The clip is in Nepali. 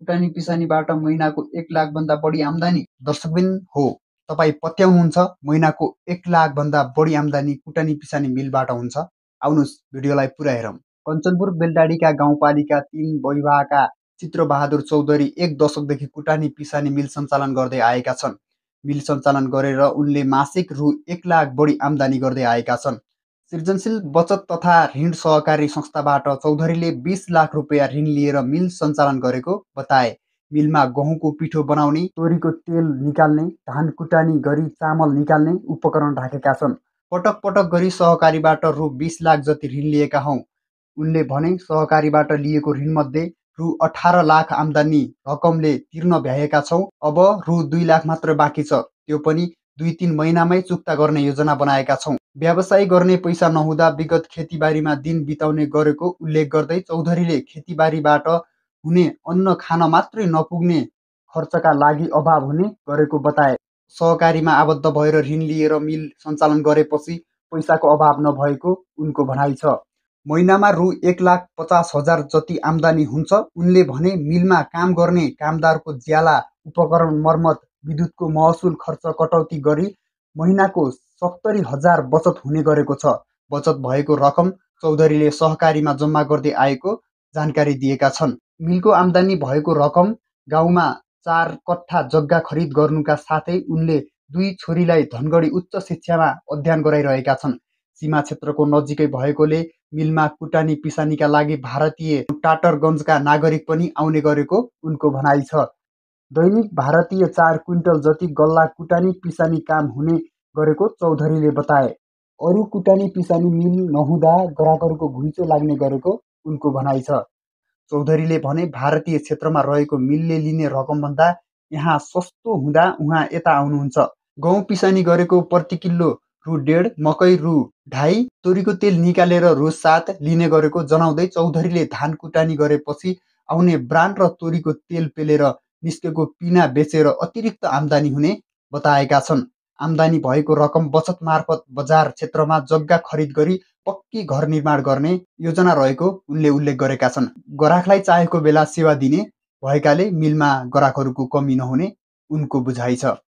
कुटानी पिसानीबाट महिनाको 1 लाखभन्दा बढी आम्दानी? दर्शकबिन हो, तपाईँ पत्याउनुहुन्छ महिनाको 1 लाखभन्दा बढी आम्दानी कुटानी पिसानी मिलबाट हुन्छ। आउनुहोस् भिडियोलाई पुरा हेरौँ। कञ्चनपुर बेलडाँडीका गाउँपालिका 3 बैवाका चित्रबहादुर चौधरी 1 दशकदेखि कुटानी पिसानी मिल सञ्चालन गर्दै आएका छन्। मिल सञ्चालन गरेर उनले मासिक रु 1 लाख बढी आम्दानी गर्दै आएका छन्। सृजनशील बचत तथा ऋण सहकारी संस्थाबाट चौधरीले 20 लाख रुपियाँ ऋण लिएर मिल सञ्चालन गरेको बताए। मिलमा गहुँको पिठो बनाउने, तोरीको तेल निकाल्ने, धान कुटानी गरी चामल निकाल्ने उपकरण राखेका छन्। पटक पटक गरी सहकारीबाट रु 20 लाख जति ऋण लिएका हौँ। उनले भने सहकारीबाट लिएको ऋणमध्ये रु 18 लाख आम्दानी रकमले तिर्न भ्याएका छौँ। अब रु 2 लाख मात्र बाँकी छ, त्यो पनि 2-3 महिनामै चुक्ता गर्ने योजना बनाएका छौँ। व्यवसाय गर्ने पैसा नहुँदा विगत खेतीबारीमा दिन बिताउने गरेको उल्लेख गर्दै चौधरीले खेतीबारीबाट हुने अन्न खान मात्रै नपुग्ने खर्चका लागि अभाव हुने गरेको बताए। सहकारीमा आबद्ध भएर ऋण लिएर मिल सञ्चालन गरेपछि पैसाको अभाव नभएको उनको भनाइ छ। महिनामा रु 1,50,000 जति आम्दानी हुन्छ। उनले भने मिलमा काम गर्ने कामदारको ज्याला, उपकरण मर्मत, विद्युतको महसुल खर्च कटौती गरी महिनाको 70,000 बचत हुने गरेको छ। बचत भएको रकम चौधरीले सहकारीमा जम्मा गर्दै आएको जानकारी दिएका छन्। मिलको आम्दानी भएको रकम गाउँमा 4 कट्ठा जग्गा खरिद गर्नुका साथै उनले 2 छोरीलाई धनगढी उच्च शिक्षामा अध्ययन गराइरहेका छन्। सीमा क्षेत्रको नजिकै भएकोले मिलमा कुटानी पिसानीका लागि भारतीय टाटरगञ्जका नागरिक पनि आउने गरेको उनको भनाइ छ। दैनिक भारतीय 4 क्विन्टल जति गल्ला कुटानी पिसानी काम हुने गरेको चौधरीले बताए। अरू कुटानी पिसानी मिल नहुँदा ग्राहकहरूको घुइँचो लाग्ने गरेको उनको भनाइ छ। चौधरीले भने भारतीय क्षेत्रमा रहेको मिलले लिने रकमभन्दा यहाँ सस्तो हुँदा उहाँ यता आउनुहुन्छ। गहुँ पिसानी गरेको प्रति किलो रु 1.5, मकै रु 2.5, तोरीको तेल निकालेर रु 7 लिने गरेको जनाउँदै चौधरीले धान कुटानी गरेपछि आउने ब्रान्ड र तोरीको तेल पेलेर निस्केको पिना बेचेर अतिरिक्त आम्दानी हुने बताएका छन्। आम्दानी भएको रकम बचत मार्फत बजार क्षेत्रमा जग्गा खरिद गरी पक्की घर निर्माण गर्ने योजना रहेको उनले उल्लेख गरेका छन्। ग्राहकलाई चाहेको बेला सेवा दिने भएकाले मिलमा ग्राहकहरूको कमी नहुने उनको बुझाइ छ।